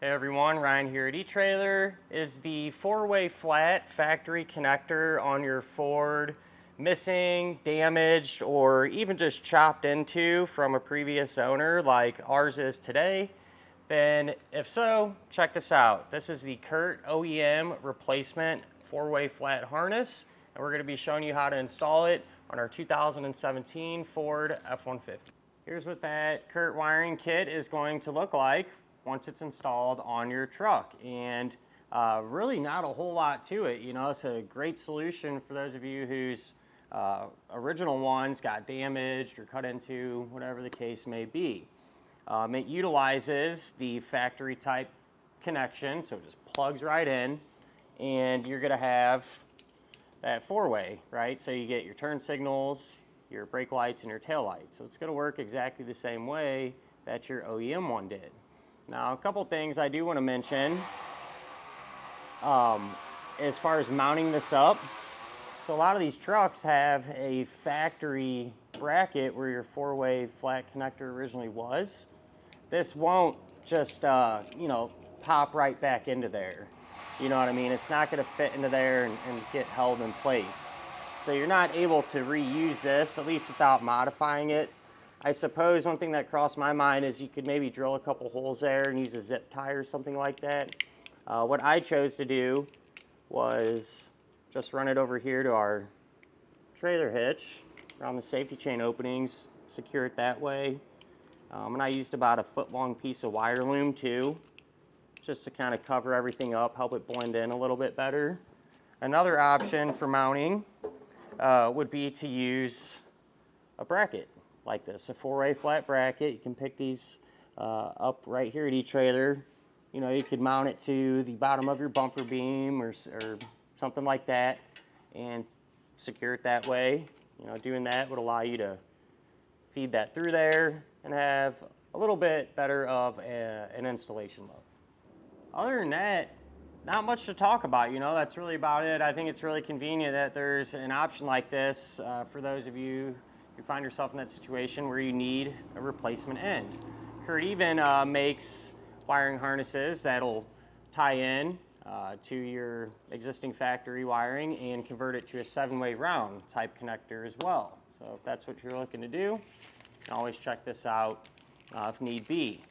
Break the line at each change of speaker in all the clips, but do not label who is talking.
Hey everyone, Ryan here at eTrailer. Is the four-way flat factory connector on your Ford missing, damaged, or even just chopped into from a previous owner like ours is today? Then if so, check this out. This is the Curt OEM replacement four-way flat harness, and we're going to be showing you how to install it on our 2017 Ford F-150. Here's what that Curt wiring kit is going to look like once it's installed on your truck, and really not a whole lot to it. You know, it's a great solution for those of you whose original ones got damaged or cut into, whatever the case may be. It utilizes the factory type connection, so it just plugs right in, and you're going to have that four-way, right? So you get your turn signals, your brake lights, and your tail lights. So it's going to work exactly the same way that your OEM one did. Now, a couple things I do want to mention as far as mounting this up. So a lot of these trucks have a factory bracket where your four-way flat connector originally was. This won't just, pop right back into there. You know what I mean? It's not going to fit into there and get held in place. So you're not able to reuse this, at least without modifying it. I suppose one thing that crossed my mind is you could maybe drill a couple holes there and use a zip tie or something like that. What I chose to do was just run it over here to our trailer hitch around the safety chain openings, secure it that way. And I used about a foot-long piece of wire loom too, just to kind of cover everything up, help it blend in a little bit better. Another option for mounting would be to use a bracket like this, a four-way flat bracket. You can pick these up right here at eTrailer. You know, you could mount it to the bottom of your bumper beam or something like that and secure it that way. You know, doing that would allow you to feed that through there and have a little bit better of an installation look. Other than that, not much to talk about. You know, that's really about it. I think it's really convenient that there's an option like this for those of you who find yourself in that situation where you need a replacement end. Curt even makes wiring harnesses that'll tie in to your existing factory wiring and convert it to a 7-way round type connector as well. So if that's what you're looking to do, you can always check this out if need be.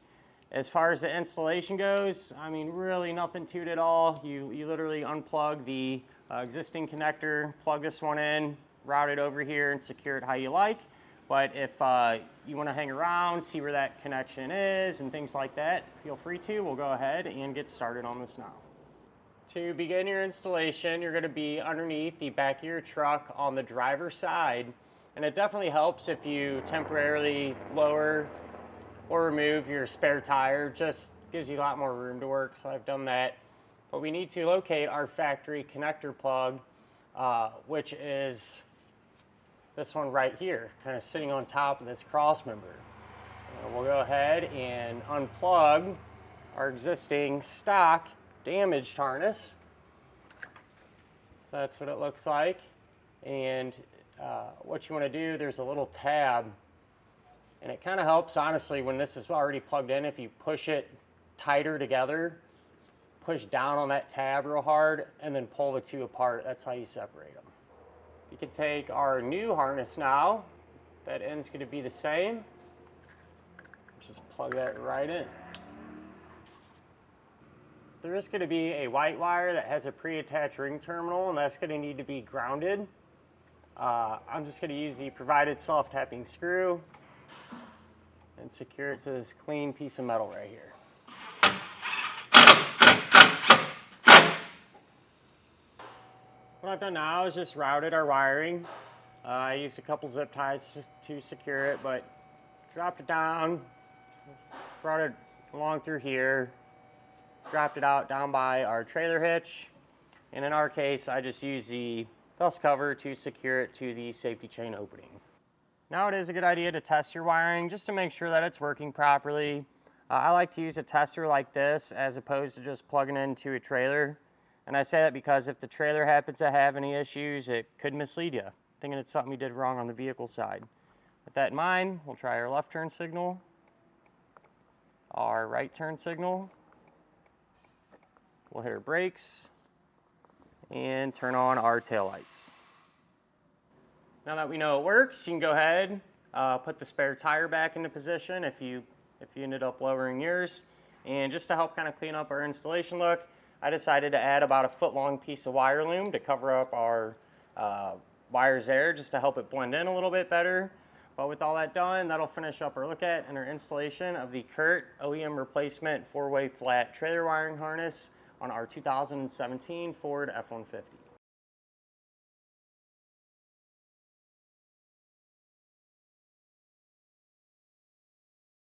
As far as the installation goes, I mean, really nothing to it at all. You literally unplug the existing connector, plug this one in, route it over here, and secure it how you like. But if you want to hang around, see where that connection is, and things like that, feel free to. We'll go ahead and get started on this now. To begin your installation, you're going to be underneath the back of your truck on the driver's side. And it definitely helps if you temporarily lower or remove your spare tire. Just gives you a lot more room to work, so I've done that. But we need to locate our factory connector plug, which is this one right here, kind of sitting on top of this cross member. We'll go ahead and unplug our existing stock damaged harness. So that's what it looks like. And what you want to do, there's a little tab, and it kind of helps, honestly, when this is already plugged in. If you push it tighter together, push down on that tab real hard, and then pull the two apart. That's how you separate them. You can take our new harness now. That end's going to be the same. Just plug that right in. There is going to be a white wire that has a pre-attached ring terminal, and that's going to need to be grounded. I'm just going to use the provided self-tapping screw and secure it to this clean piece of metal right here. What I've done now is just routed our wiring. I used a couple zip ties just to secure it, but dropped it down, brought it along through here, dropped it out down by our trailer hitch, and in our case I just used the dust cover to secure it to the safety chain opening. Now it is a good idea to test your wiring just to make sure that it's working properly. I like to use a tester like this as opposed to just plugging it into a trailer. And I say that because if the trailer happens to have any issues, it could mislead you, thinking it's something you did wrong on the vehicle side. With that in mind, we'll try our left turn signal, our right turn signal, We'll hit our brakes and turn on our taillights. Now that we know it works, you can go ahead, put the spare tire back into position if you ended up lowering yours. And just to help kind of clean up our installation look, I decided to add about a foot-long piece of wire loom to cover up our wires there, just to help it blend in a little bit better. But with all that done, that'll finish up our look at and our installation of the Curt OEM replacement 4-way flat trailer wiring harness on our 2017 Ford F-150.